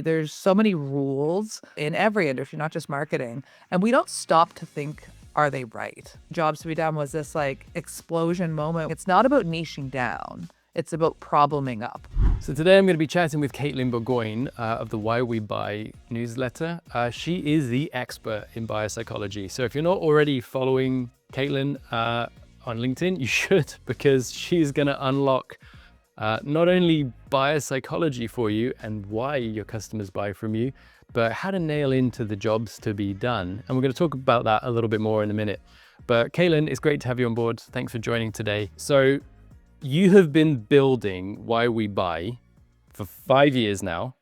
There's so many rules in every industry, not just marketing. And we don't stop to think, are they right? Jobs to be done was this like explosion moment. It's not about niching down, it's about probleming up. So today I'm going to be chatting with Caitlin Burgoyne of the Why We Buy newsletter. She is the expert in biopsychology. So if you're not already following Caitlin on LinkedIn, you should, because she's going to unlock not only biopsychology for you and why your customers buy from you, but how to nail into the jobs to be done. And we're going to talk about that a little bit more in a minute. But Caitlin, it's great to have you on board. Thanks for joining today. So you have been building Why We Buy for 5 years now,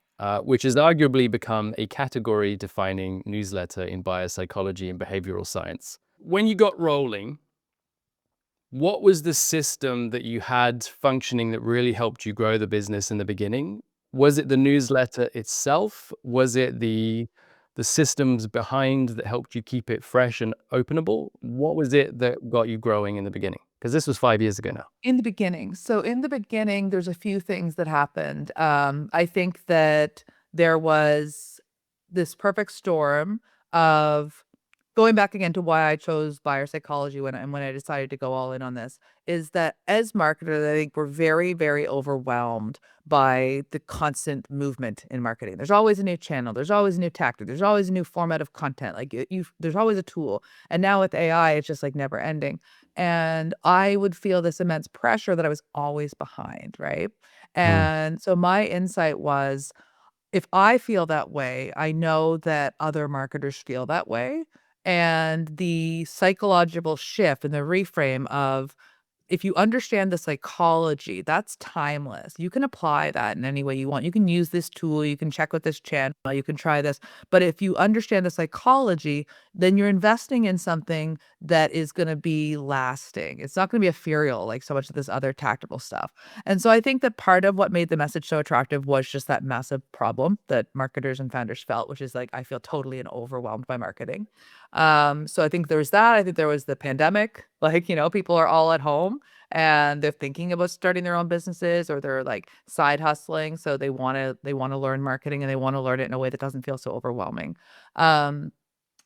which has arguably become a category-defining newsletter in biopsychology and behavioral science. When you got rolling, what was the system that you had functioning that really helped you grow the business in the beginning? Was it the newsletter itself? Was it the systems behind that helped you keep it fresh and openable? What was it that got you growing in the beginning? Because this was 5 years ago now. In the beginning. So in the beginning, there's a few things that happened. I think that there was this perfect storm of going back again to why I chose buyer psychology when I decided to go all in on this, is that as marketers, I think we're very, very overwhelmed by the constant movement in marketing. There's always a new channel, there's always a new tactic, there's always a new format of content. Like there's always a tool. And now with AI, it's just like never ending. And I would feel this immense pressure that I was always behind, right? Mm. And so my insight was, if I feel that way, I know that other marketers feel that way. And the psychological shift and the reframe of, if you understand the psychology, that's timeless. You can apply that in any way you want. You can use this tool, you can check with this channel, you can try this. But if you understand the psychology, then you're investing in something that is going to be lasting. It's not going to be ethereal like so much of this other tactical stuff. And so I think that part of what made the message so attractive was just that massive problem that marketers and founders felt, which is like, I feel totally and overwhelmed by marketing. So I think there was that. I think there was the pandemic. Like, people are all at home and they're thinking about starting their own businesses, or they're like side hustling. So they want to learn marketing, and they want to learn it in a way that doesn't feel so overwhelming. Um,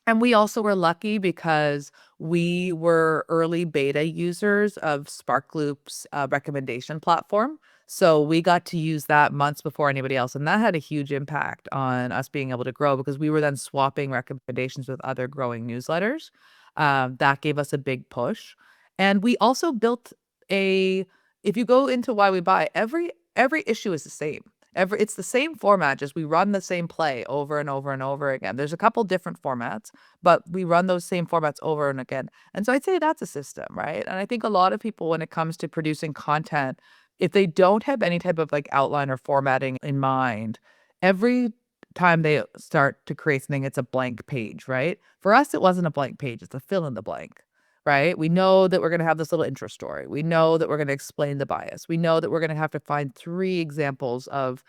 and we also were lucky because we were early beta users of Sparkloop's recommendation platform. So we got to use that months before anybody else. And that had a huge impact on us being able to grow, because we were then swapping recommendations with other growing newsletters. That gave us a big push. And we also built if you go into Why We Buy, every issue is the same. It's the same format, just we run the same play over and over and over again. There's a couple different formats, but we run those same formats over and again. And so I'd say that's a system, right? And I think a lot of people, when it comes to producing content, if they don't have any type of like outline or formatting in mind, every time they start to create something, it's a blank page, right? For us, it wasn't a blank page, it's a fill in the blank. Right? We know that we're going to have this little intro story. We know that we're going to explain the bias. We know that we're going to have to find 3 examples of,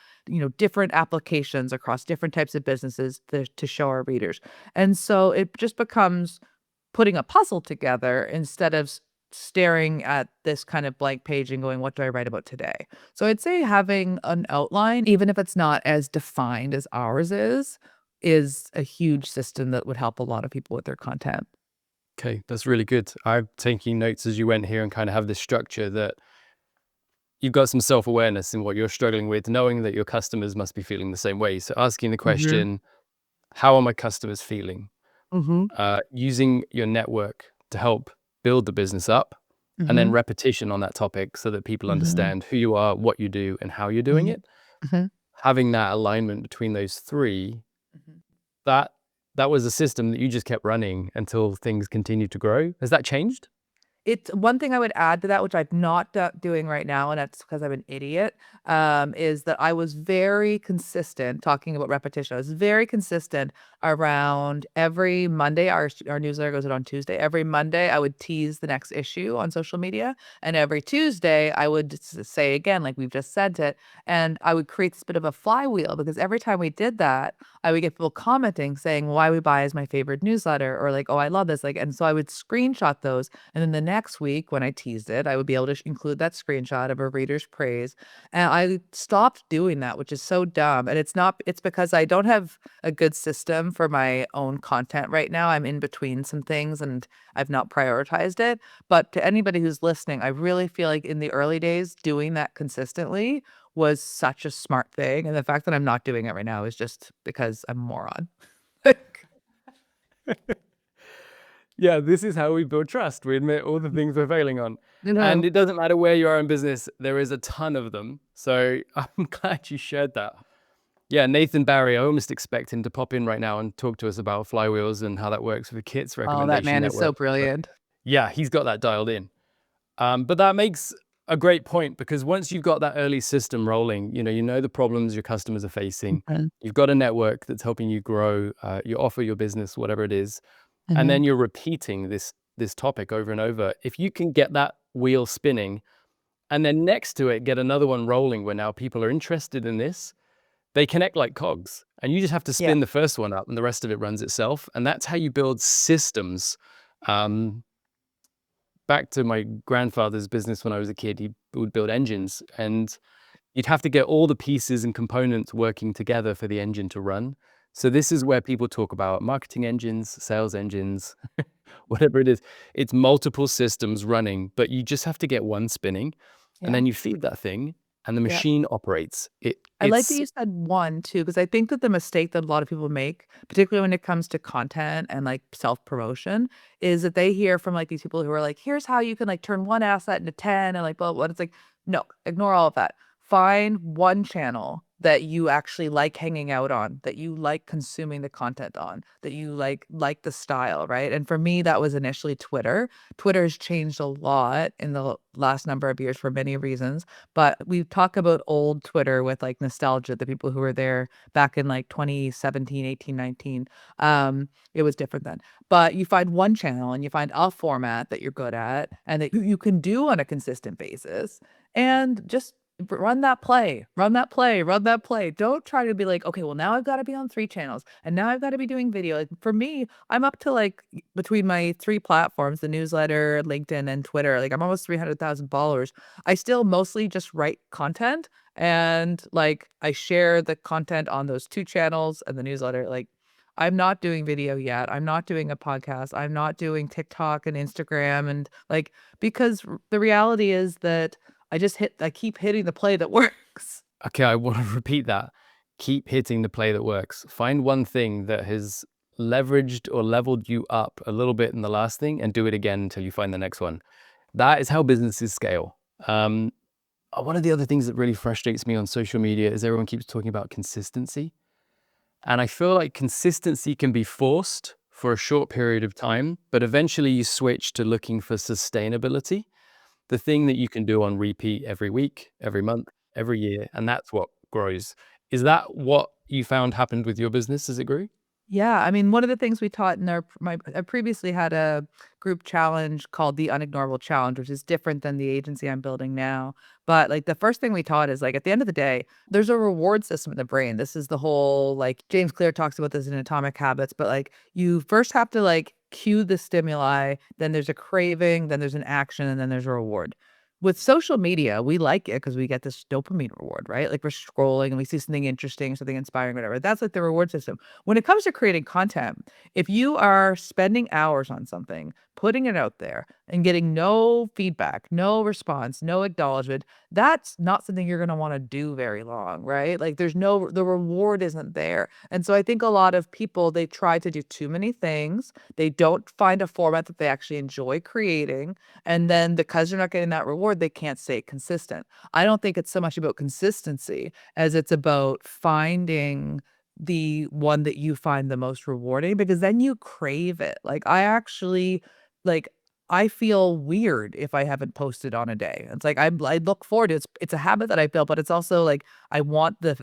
different applications across different types of businesses to show our readers. And so it just becomes putting a puzzle together instead of staring at this kind of blank page and going, what do I write about today? So I'd say having an outline, even if it's not as defined as ours is a huge system that would help a lot of people with their content. Okay, that's really good. I'm taking notes as you went here and kind of have this structure that you've got some self-awareness in what you're struggling with, knowing that your customers must be feeling the same way. So asking the Mhm. question, how are my customers feeling? Mhm. Using your network to help build the business up, and then Mhm. repetition on that topic so that people Mhm. understand who you are, what you do, and how you're doing Mhm. it. Mhm. Having that alignment between those 3, Mhm. that that was a system that you just kept running until things continued to grow. Has that changed? It's one thing I would add to that, which I'm not doing right now, and that's because I'm an idiot, is that I was very consistent talking about repetition. I was very consistent around every Monday. Our newsletter goes out on Tuesday. Every Monday, I would tease the next issue on social media, and every Tuesday, I would say again, like we've just said it, and I would create this bit of a flywheel, because every time we did that, I would get people commenting saying, "Why We Buy is my favorite newsletter," or like, "Oh, I love this." Like, and so I would screenshot those, and then the next week when I teased it, I would be able to include that screenshot of a reader's praise. And I stopped doing that, which is so dumb. And it's because I don't have a good system for my own content right now. I'm in between some things and I've not prioritized it. But to anybody who's listening, I really feel like in the early days, doing that consistently was such a smart thing. And the fact that I'm not doing it right now is just because I'm a moron. Yeah, this is how we build trust. We admit all the things we're failing on. You And know, it doesn't matter where you are in business, there is a ton of them. So I'm glad you shared that. Yeah, Nathan Barry, I almost expect him to pop in right now and talk to us about flywheels and how that works with the Kits oh, that recommendation man is so network. But brilliant. yeah, he's got that dialed in. But that makes a great point, because once you've got that early system rolling, you know the problems your customers are facing. Mhm, You've got a network that's helping you grow, you offer your business, whatever it is, and mhm. then you're repeating this topic over and over. If you can get that wheel spinning, and then next to it get another one rolling where now people are interested in this, they connect like cogs, and you just have to Yeah. spin the first one up and the rest of it runs itself. And that's how you build systems. Um, Back to my grandfather's business when I was a kid, he would build engines, and you'd have to get all the pieces and components working together for the engine to run. So this is where people talk about marketing engines, sales engines, whatever it is. It's multiple systems running, but you just have to get one spinning, and Yeah. then you feed that thing and the Yeah. machine operates. I like that It's you said one too, because I think that the mistake that a lot of people make, particularly when it comes to content and like self-promotion, is that they hear from like these people who are like, here's how you can like turn one asset into 10 and like blah, blah, blah. It's like, no, ignore all of that. Find one channel that you actually like hanging out on, that you like consuming the content on, that you like the style, right? And for me, that was initially Twitter. Twitter has changed a lot in the last number of years for many reasons. But we talk about old Twitter with, like, nostalgia, the people who were there back in, like, 2017, 18, 19. It was different then. But you find one channel and you find a format that you're good at and that you can do on a consistent basis, and just run that play, run that play, run that play. Don't try to be like, "Okay, well, now I've gotta be on 3 channels, and now I've gotta be doing video." Like, for me, I'm up to, like, between my 3 platforms, the newsletter, LinkedIn, and Twitter, like, I'm almost 300,000 followers. I still mostly just write content and, like, I share the content on those 2 channels and the newsletter, like, I'm not doing video yet, I'm not doing a podcast, I'm not doing TikTok and Instagram and, like, because the reality is that I keep hitting the play that works. okay. I want to repeat that. Keep hitting the play that works. Find one thing that has leveraged or leveled you up a little bit in the last thing and do it again until you find the next one. That is how businesses scale. One of the other things that really frustrates me on social media is everyone keeps talking about consistency. And I feel like consistency can be forced for a short period of time, but eventually you switch to looking for sustainability, the thing that you can do on repeat every week, every month, every year, and that's what grows. Is that what you found happened with your business as it grew? Yeah, I mean, one of the things we taught in I previously had a group challenge called the Unignorable Challenge, which is different than the agency I'm building now. But like the first thing we taught is like at the end of the day, there's a reward system in the brain. This is the whole like James Clear talks about this in Atomic Habits, but like you first have to like cue the stimuli, then there's a craving, then there's an action, and then there's a reward. With social media, we like it because we get this dopamine reward, right? Like we're scrolling and we see something interesting, something inspiring, whatever. That's like the reward system. When it comes to creating content, if you are spending hours on something, putting it out there and getting no feedback, no response, no acknowledgement, that's not something you're going to want to do very long, right? Like the reward isn't there. And so I think a lot of people, they try to do too many things. They don't find a format that they actually enjoy creating. And then because you're not getting that reward, they can't stay consistent. I don't think it's so much about consistency as it's about finding the one that you find the most rewarding because then you crave it. Like I feel weird if I haven't posted on a day. It's like I look forward to it. It's a habit that I built, but it's also like I want the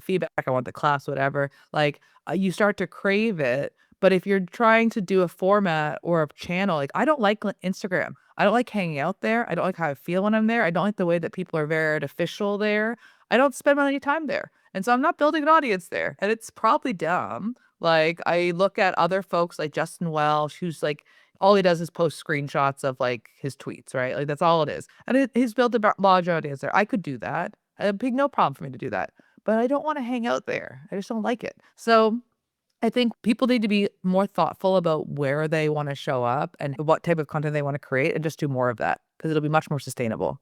feedback, I want the class, whatever. Like you start to crave it. But if you're trying to do a format or a channel, like I don't like Instagram. I don't like hanging out there. I don't like how I feel when I'm there. I don't like the way that people are very artificial there. I don't spend any time there. And so I'm not building an audience there. And it's probably dumb. Like I look at other folks like Justin Welsh, who's like all he does is post screenshots of like his tweets, right? Like that's all it is. And he's built a large audience there. I could do that. It'd be no problem for me to do that. But I don't want to hang out there. I just don't like it. So I think people need to be more thoughtful about where they want to show up and what type of content they want to create and just do more of that because it'll be much more sustainable.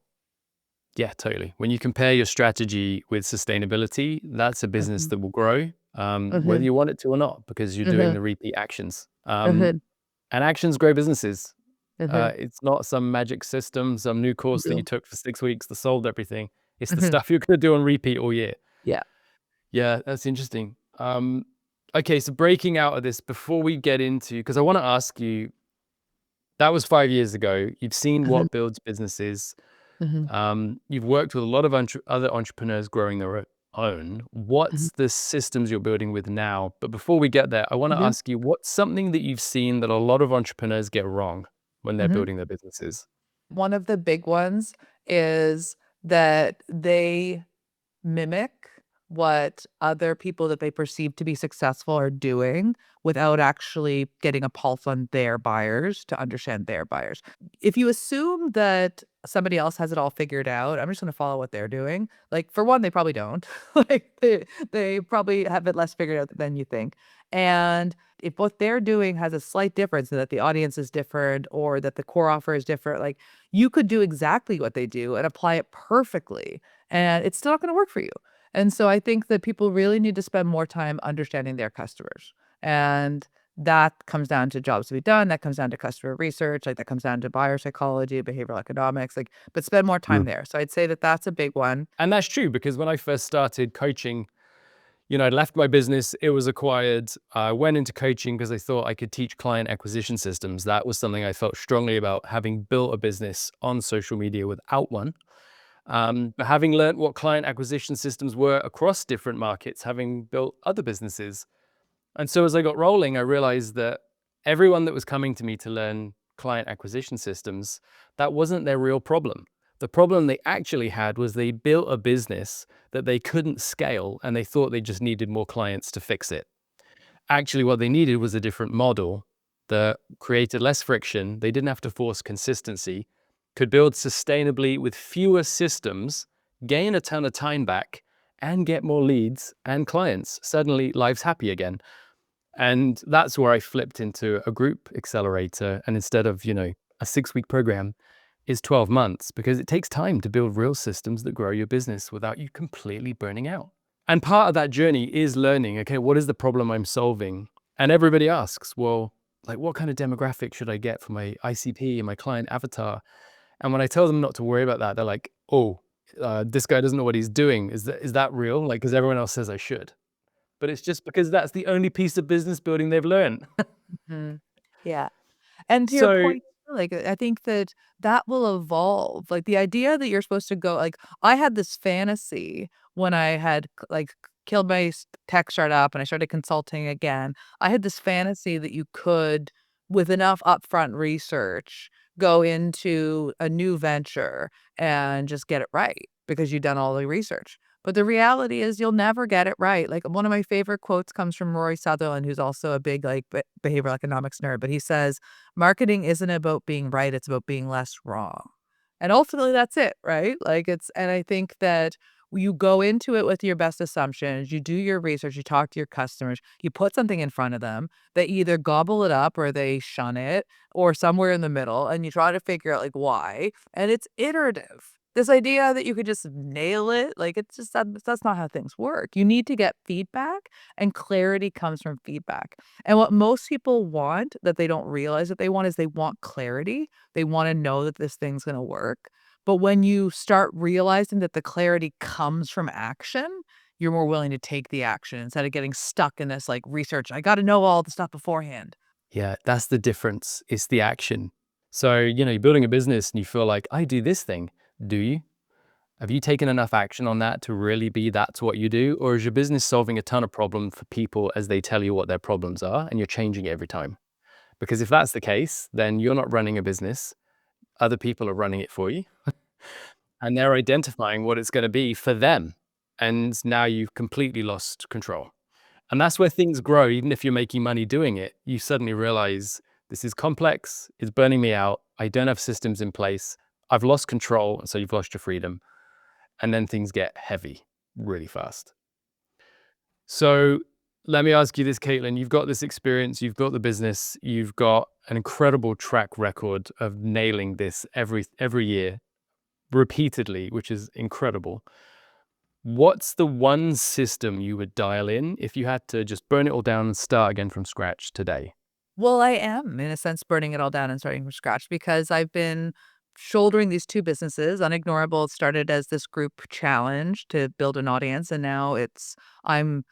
Yeah, totally. When you compare your strategy with sustainability, that's a business Mhm, that will grow, whether mhm, you want it to or not, because you're doing mhm, the repeat actions. mhm, And actions grow businesses. mhm, It's not some magic system, some new course that you mhm, took for 6 weeks that solved everything. It's the mhm. stuff you're going to do on repeat all year. Yeah. Yeah, that's interesting. Okay, so breaking out of this before we get into, because I want to ask you, that was 5 years ago. You've seen Mhm, what builds businesses. mhm, You've worked with a lot of other entrepreneurs growing their own. mhm, What's the systems you're building with now? But before we get there, I want to mhm, ask you, what's something that you've seen that a lot of entrepreneurs get wrong when they're mhm. building their businesses? One of the big ones is that they mimic what other people that they perceive to be successful are doing without actually getting a pulse on their buyers to understand their buyers. If you assume that somebody else has it all figured out, I'm just going to follow what they're doing. Like for one, they probably don't. Like they probably have it less figured out than you think. And if what they're doing has a slight difference and that the audience is different or that the core offer is different, like you could do exactly what they do and apply it perfectly and it's still not going to work for you. And so I think that people really need to spend more time understanding their customers. And that comes down to jobs to be done. That comes down to customer research. Like that comes down to buyer psychology, behavioral economics. Like, but spend more time there. So I'd say that that's a big one. And that's true because when I first started coaching, I left my business, it was acquired. I went into coaching because I thought I could teach client acquisition systems. That was something I felt strongly about, having built a business on social media without one. But having learned what client acquisition systems were across different markets, having built other businesses. And so as I got rolling, I realized that everyone that was coming to me to learn client acquisition systems, that wasn't their real problem. The problem they actually had was they built a business that they couldn't scale and they thought they just needed more clients to fix it. Actually, what they needed was a different model that created less friction. They didn't have to force consistency, could build sustainably with fewer systems, gain a ton of time back, and get more leads and clients. Suddenly, life's happy again. And that's where I flipped into a group accelerator. And instead of, a 6 week program, is 12 months because it takes time to build real systems that grow your business without you completely burning out. And part of that journey is learning, okay, what is the problem I'm solving? And everybody asks, well, like, what kind of demographic should I get for my ICP and my client avatar? And when I tell them not to worry about that, they're like, oh, this guy doesn't know what he's doing. Is that real? Like, because everyone else says I should. But it's just because that's the only piece of business building they've learned. Mhm. Yeah. And to your So point, like, I think that that will evolve. Like, the idea that you're supposed to go like, I had this fantasy when I had, like, killed my tech startup and I started consulting again. I had this fantasy that you could, with enough upfront research, go into a new venture and just get it right because you've done all the research. But the reality is you'll never get it right. Like, one of my favorite quotes comes from Rory Sutherland, who's also a big, like, behavioral economics nerd, but he says, marketing isn't about being right, it's about being less wrong. And ultimately that's it, right? Like and I think that you go into it with your best assumptions, you do your research, you talk to your customers, you put something in front of them, they either gobble it up or they shun it or somewhere in the middle and you try to figure out like why. And it's iterative. This idea that you could just nail it, like it's just that's not how things work. You need to get feedback and clarity comes from feedback. And what most people want that they don't realize that they want is they want clarity. They wanna know that this thing's gonna work. But when you start realizing that the clarity comes from action, you're more willing to take the action instead of getting stuck in this, like, research. I gotta know all the stuff beforehand. yeah, that's the difference. It's the action. So, you're building a business and you feel like, I do this thing. Do you? Have you taken enough action on that to really be that's what you do? Or is your business solving a ton of problems for people as they tell you what their problems are and you're changing it every time? Because if that's the case, then you're not running a business. Other people are running it for you and they're identifying what it's going to be for them. And now you've completely lost control. And that's where things grow. Even if you're making money doing it, you suddenly realize This is complex. It's burning me out. I don't have systems in place. I've lost control. And so you've lost your freedom. And then things get heavy really fast. So let me ask you this, Caitlin. You've got this experience, you've built the business, you've got an incredible track record of nailing this every year repeatedly, which is incredible. What's the one system you would dial in if you had to just burn it all down and start again from scratch today? Well, I am, in a sense, burning it all down and starting from scratch because I've been shouldering these two businesses. Unignorable it started as this group challenge to build an audience, and now I'm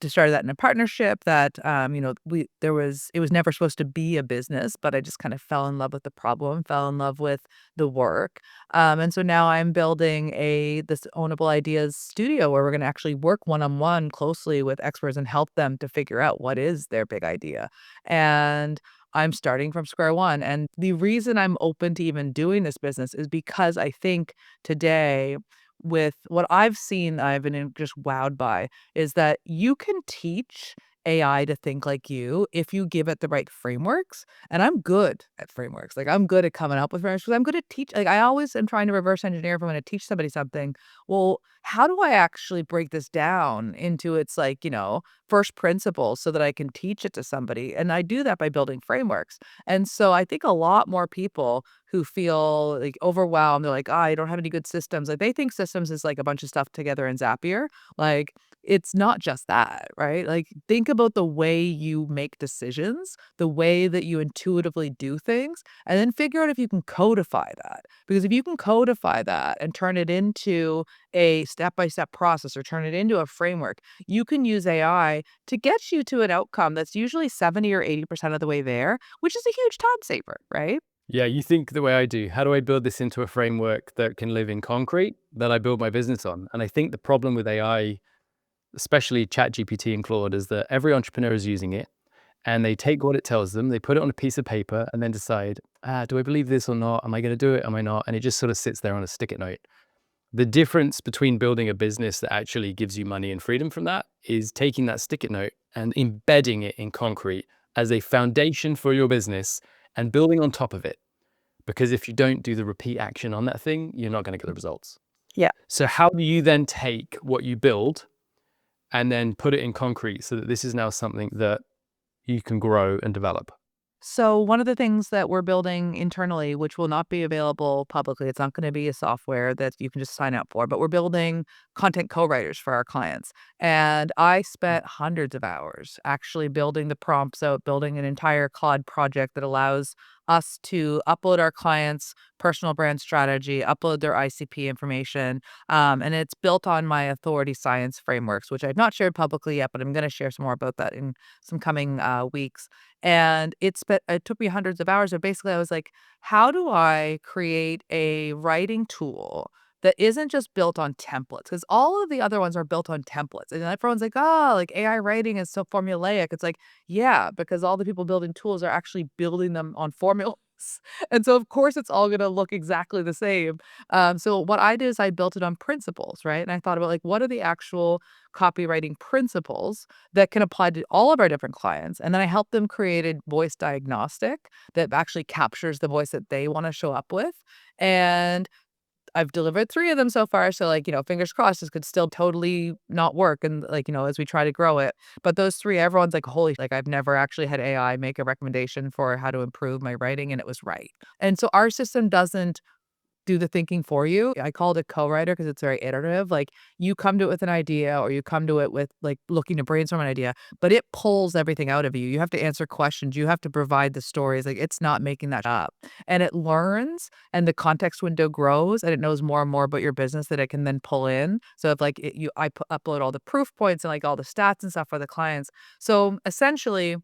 started that in a partnership that it was never supposed to be a business, but I just kind of fell in love with the problem, fell in love with the work, and so now I'm building a this ownable ideas studio where we're going to actually work one on one closely with experts and help them to figure out what is their big idea. And I'm starting from square one. And the reason I'm open to even doing this business is because I think today, with what I've seen, I've been just wowed by is that you can teach AI to think like you if you give it the right frameworks. And I'm good at frameworks. Like I'm good at coming up with frameworks because I'm good at teach. Like I always am trying to reverse engineer if I'm going to teach somebody something. Well, how do I actually break this down into its first principles so that I can teach it to somebody? And I do that by building frameworks. And so I think a lot more people who feel like overwhelmed, they're like, I don't have any good systems. Like they think systems is like a bunch of stuff together in Zapier. Like it's not just that, right? Like think about the way you make decisions, the way that you intuitively do things, and then figure out if you can codify that. Because if you can codify that and turn it into a step-by-step process or turn it into a framework, you can use AI to get you to an outcome that's usually 70 or 80% of the way there, which is a huge time saver, right? Yeah, you think the way I do. How do I build this into a framework that can live in concrete that I build my business on? And I think the problem with AI, especially ChatGPT and Claude, is that every entrepreneur is using it and they take what it tells them, they put it on a piece of paper and then decide, do I believe this or not? Am I going to do it? Am I not? And it just sort of sits there on a stick-it note. The difference between building a business that actually gives you money and freedom from that is taking that stick-it note and embedding it in concrete as a foundation for your business and building on top of it. Because if you don't do the repeat action on that thing, you're not going to get the results. Yeah. So how do you then take what you build and then put it in concrete so that this is now something that you can grow and develop? So one of the things that we're building internally, which will not be available publicly, it's not going to be a software that you can just sign up for, but we're building content co-writers for our clients. And I spent hundreds of hours actually building the prompts out, building an entire Claude project that allows us to upload our clients' personal brand strategy, upload their ICP information. And it's built on my authority science frameworks, which I've not shared publicly yet, but I'm going to share some more about that in some coming weeks. And it took me hundreds of hours, but basically I was like, how do I create a writing tool that isn't just built on templates? Because all of the other ones are built on templates. And everyone's like, oh, like AI writing is so formulaic. It's like, yeah, because all the people building tools are actually building them on formulas. And so of course it's all going to look exactly the same. So what I did is I built it on principles, right? And I thought about like, what are the actual copywriting principles that can apply to all of our different clients? And then I helped them create a voice diagnostic that actually captures the voice that they want to show up with. And I've delivered 3 of them so far, so, fingers crossed, this could still totally not work and, as we try to grow it. But those 3, everyone's like, "Holy," like, I've never actually had AI make a recommendation for how to improve my writing, and it was right. And so our system doesn't do the thinking for you. I call it a co-writer because it's very iterative. Like you come to it with an idea or you come to it with like looking to brainstorm an idea, but it pulls everything out of you. You have to answer questions. You have to provide the stories. Like it's not making that up. And it learns and the context window grows and it knows more and more about your business that it can then pull in. So if like upload all the proof points and like all the stats and stuff for the clients. So essentially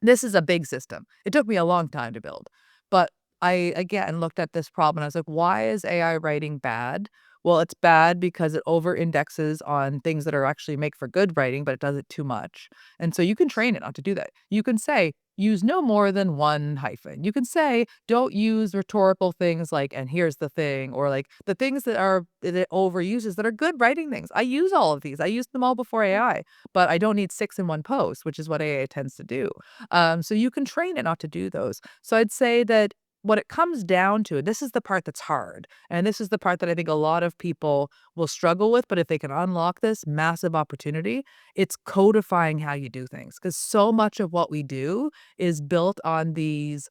this is a big system. It took me a long time to build, but I again looked at this problem and I was like, why is AI writing bad? Well, it's bad because it over indexes on things that are actually make for good writing, but it does it too much. And so you can train it not to do that. You can say, use no more than one hyphen. You can say, don't use rhetorical things like, and here's the thing, or like the things that it overuses that are good writing things. I use all of these. I used them all before AI, but I don't need six in one post, which is what AI tends to do. So you can train it not to do those. So I'd say that what it comes down to, this is the part that's hard. And this is the part that I think a lot of people will struggle with. But if they can unlock this massive opportunity, it's codifying how you do things. Because so much of what we do is built on these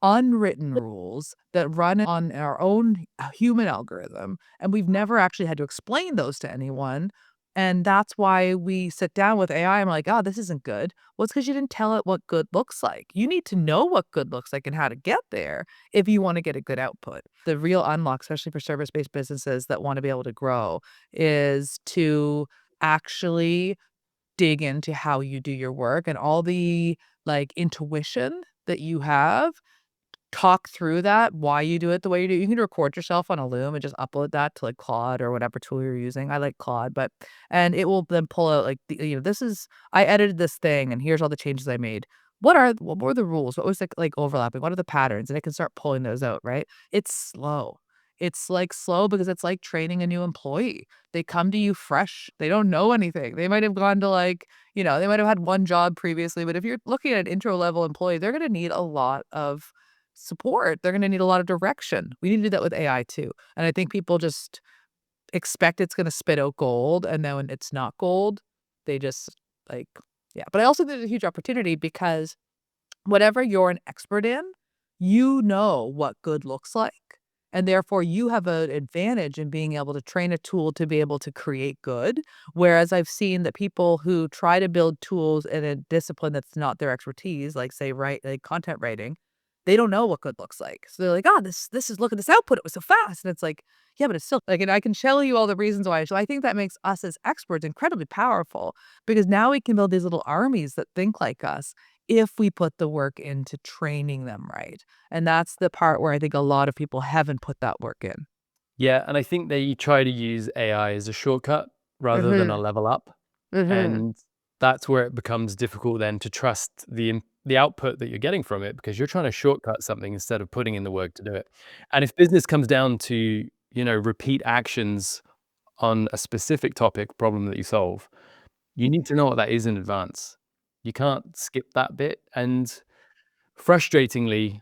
unwritten rules that run on our own human algorithm. And we've never actually had to explain those to anyone. And that's why we sit down with AI and we're like, oh, this isn't good. Well, it's because you didn't tell it what good looks like. You need to know what good looks like and how to get there if you want to get a good output. The real unlock, especially for service based businesses that want to be able to grow, is to actually dig into how you do your work and all the like intuition that you have. Talk through that, why you do it the way you do. You can record yourself on a Loom and just upload that to, like, Claude or whatever tool you're using. I like Claude, but and it will then pull out, like, this is I edited this thing, and here's all the changes I made. What were the rules? What was, like, overlapping? What are the patterns? And it can start pulling those out, right? It's slow. It's, like, slow because it's like training a new employee. They come to you fresh. They don't know anything. They might have gone to, like, they might have had one job previously, but if you're looking at an intro level employee, they're gonna need a lot of support. They're gonna need a lot of direction. We need to do that with AI too. And I think people just expect it's gonna spit out gold, and then when it's not gold, they just like yeah. But I also think there's a huge opportunity because whatever you're an expert in, you know what good looks like. And therefore, you have an advantage in being able to train a tool to be able to create good. Whereas I've seen that people who try to build tools in a discipline that's not their expertise, like say, like content writing, they don't know what good looks like. So they're like, oh, this is look at this output. It was so fast. And it's like, yeah, but it's still like, and I can tell you all the reasons why. So I think that makes us as experts incredibly powerful because now we can build these little armies that think like us if we put the work into training them right. And that's the part where I think a lot of people haven't put that work in. Yeah, and I think they try to use AI as a shortcut rather than a Mhm. level up. Mhm. And that's where it becomes difficult then to trust the output that you're getting from it because you're trying to shortcut something instead of putting in the work to do it. And if business comes down to, repeat actions on a specific topic problem that you solve, you need to know what that is in advance. You can't skip that bit. And frustratingly,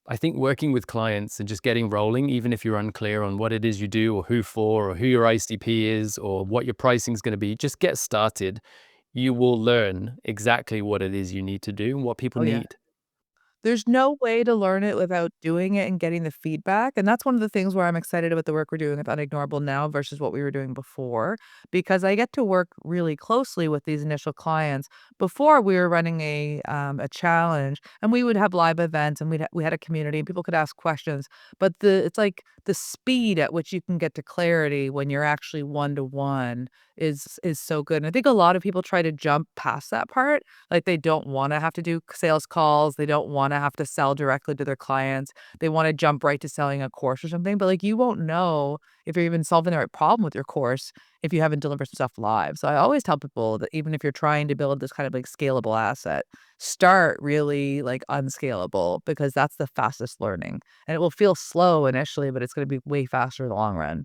I think working with clients and just getting rolling, even if you're unclear on what it is you do or who for or who your ICP is or what your pricing is going to be, just get started. You will learn exactly what it is you need to do and what people Oh, yeah. need. There's no way to learn it without doing it and getting the feedback, and that's one of the things where I'm excited about the work we're doing with Unignorable now versus what we were doing before, because I get to work really closely with these initial clients. Before, we were running a challenge, and we would have live events, and we had a community, and people could ask questions, but it's like the speed at which you can get to clarity when you're actually one-to-one is so good, and I think a lot of people try to jump past that part, like, they don't wanna have to do sales calls, they don't wanna have to sell directly to their clients, they wanna jump right to selling a course or something, but, like, you won't know if you're even solving the right problem with your course if you haven't delivered stuff live, so I always tell people that even if you're trying to build this kind of, like, scalable asset, start really, like, unscalable because that's the fastest learning, and it will feel slow initially, but it's gonna be way faster in the long run.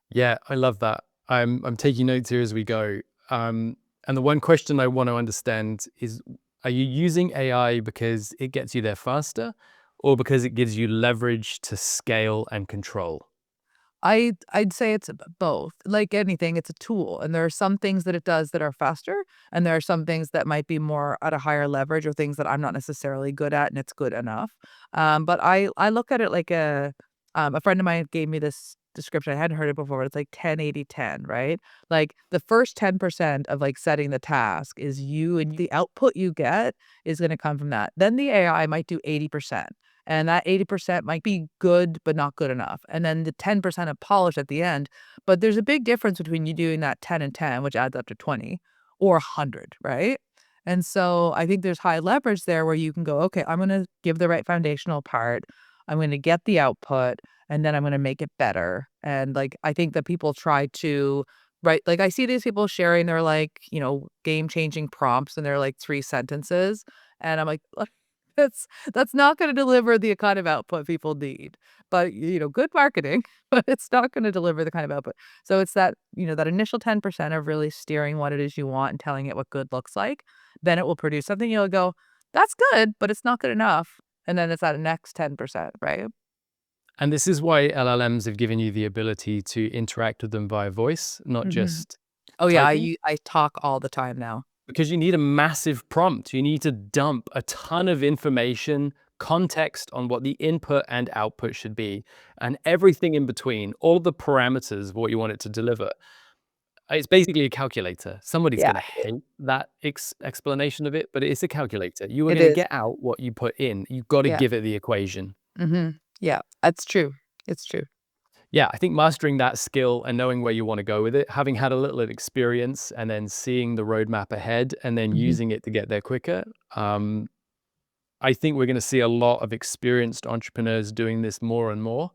Yeah, I love that. I'm taking notes here as we go. And the one question I want to understand is, are you using AI because it gets you there faster or because it gives you leverage to scale and control? I'd say it's both. Like anything, it's a tool, and there are some things that it does that are faster, and there are some things that might be more at a higher leverage or things that I'm not necessarily good at, and it's good enough. But I look at it like a friend of mine gave me this description. I hadn't heard it before, but it's like 10-80-10, right? Like the first 10% of like setting the task is you and the output you get is going to come from that. Then the AI might do 80%. And that 80% might be good, but not good enough. And then the 10% of polish at the end. But there's a big difference between you doing that 10 and 10, which adds up to 20, or 100, right? And so I think there's high leverage there where you can go, okay, I'm going to give the right foundational part. I'm going to get the output and then I'm going to make it better. And like, I think that people try to right? Like I see these people sharing their like, game-changing prompts and they're like 3 sentences, and I'm like, "Look, that's not gonna deliver the kind of output people need." But, good marketing, but it's not gonna deliver the kind of output. So it's that, that initial 10% of really steering what it is you want and telling it what good looks like. Then it will produce something you'll go, "That's good, but it's not good enough." And then it's that next 10%, right? And this is why LLMs have given you the ability to interact with them via voice, not Mhm. just Oh, yeah, typing, I talk all the time now. because you need a massive prompt. You need to dump a ton of information, context on what the input and output should be, and everything in between, all the parameters of what you want it to deliver. It's basically a calculator. Somebody's Yeah, going to hate that explanation of it, but it's a calculator. You are it going to is. get out what you put in. You've got to Yeah. give it the equation. Mhm. Yeah, that's true. It's true. Yeah, I think mastering that skill and knowing where you want to go with it, having had a little experience and then seeing the roadmap ahead and then Mhm. using it to get there quicker. I think we're going to see a lot of experienced entrepreneurs doing this more and more,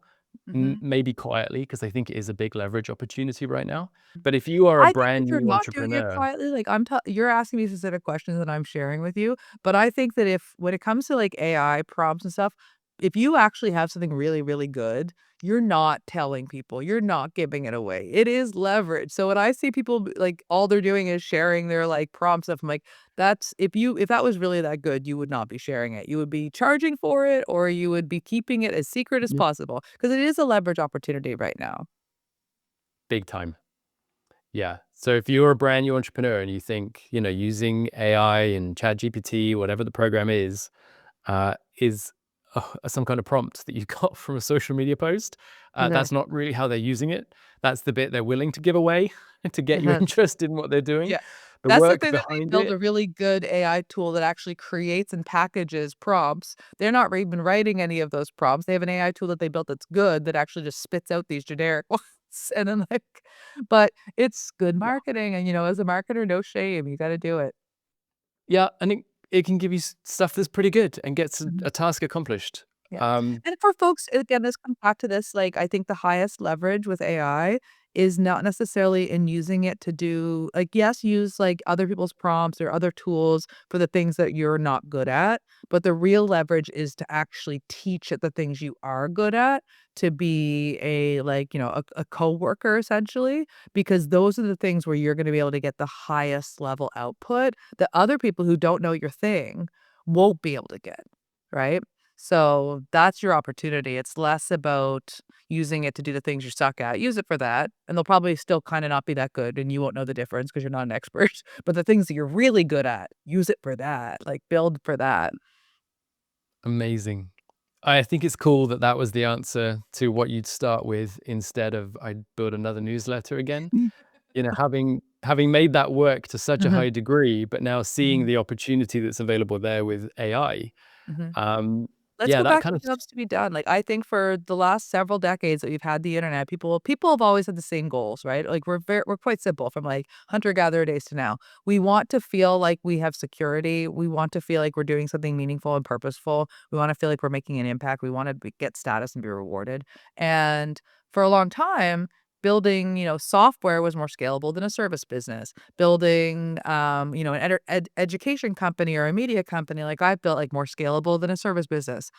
Mhm. maybe quietly, because I think it is a big leverage opportunity right now. But if you are a I think brand if you're new not doing it entrepreneur, quietly, like, you're asking me specific questions that I'm sharing with you, but I think that if when it comes to, like, AI prompts and stuff, if you actually have something really, really good, you're not telling people, you're not giving it away. It is leverage. So when I see people, like, all they're doing is sharing their, like, prompt stuff, I'm like, that's if that was really that good, you would not be sharing it. You would be charging for it, or you would be keeping it as secret as yep, possible because it is a leverage opportunity right now. big time. Yeah. So if you're a brand new entrepreneur and you think, using AI and ChatGPT, whatever the program is some kind of prompt that you got from a social media post, Mhm. that's not really how they're using it. That's the bit they're willing to give away to get you Mhm. interested in what they're doing. Yeah. The That's the work thing that they behind build it, a really good AI tool that actually creates and packages prompts. They're not even writing any of those prompts. They have an AI tool that they built that's good that actually just spits out these generic ones. And then but it's good yeah, marketing and, as a marketer, no shame. You gotta do it. yeah, and it can give you stuff that's pretty good and gets a, Mhm. a task accomplished. Yeah. Um, And for folks, again, this comes back to this, like, I think the highest leverage with AI is not necessarily in using it to do like, yes, use, like, other people's prompts or other tools for the things that you're not good at, but the real leverage is to actually teach it the things you are good at, to be a, like, a coworker essentially, because those are the things where you're gonna be able to get the highest level output that other people who don't know your thing won't be able to get, right? So that's your opportunity. It's less about using it to do the things you're stuck at. Use it for that, and they'll probably still kind of not be that good, and you won't know the difference because you're not an expert. But the things that you're really good at, use it for that. Like build for that. Amazing. I think it's cool that that was the answer to what you'd start with instead of I'd build another newsletter again. Mm. Having made that work to such a Mhm, high degree, but now seeing mhm, the opportunity that's available there with AI, mhm. um, Let's yeah, go that back to kind of what jobs to be done. Like, I think for the last several decades that we've had the internet, people have always had the same goals, right? Like, we're quite simple from, like, hunter-gatherer days to now. We want to feel like we have security. We want to feel like we're doing something meaningful and purposeful. We wanna feel like we're making an impact. We wanna get status and be rewarded. And for a long time, building, software was more scalable than a service business. Building, an education company or a media company, like I've built, like, more scalable than a service business.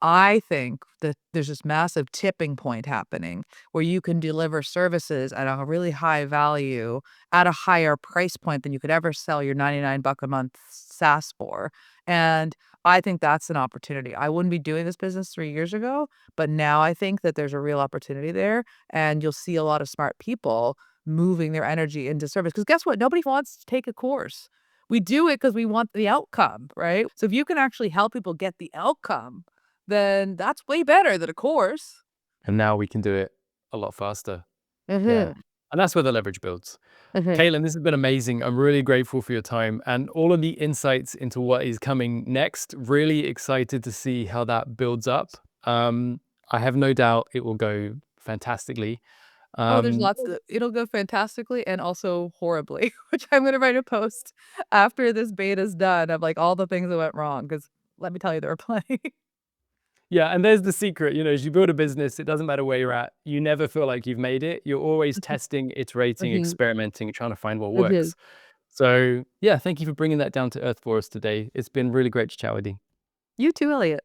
I think that there's this massive tipping point happening where you can deliver services at a really high value at a higher price point than you could ever sell your 99 buck a month SaaS for. And I think that's an opportunity. I wouldn't be doing this business 3 years ago, but now I think that there's a real opportunity there, and you'll see a lot of smart people moving their energy into service. Because guess what? Nobody wants to take a course. We do it because we want the outcome, right? So if you can actually help people get the outcome, then that's way better than a course. and now we can do it a lot faster. Yeah. Mhm, And that's where the leverage builds. mhm. Caitlin, this has been amazing. I'm really grateful for your time and all of the insights into what is coming next. Really excited to see how that builds up. I have no doubt it will go fantastically. Oh, there's Um, lots of it'll go fantastically and also horribly, which I'm gonna write a post after this beta's done of, like, all the things that went wrong. Because let me tell you, there were plenty. Yeah, and there's the secret, as you build a business, it doesn't matter where you're at. You never feel like you've made it. You're always testing, iterating, Mhm. experimenting, trying to find what Mhm. works. So yeah, thank you for bringing that down to earth for us today. It's been really great to chat with you. You too, Elliot.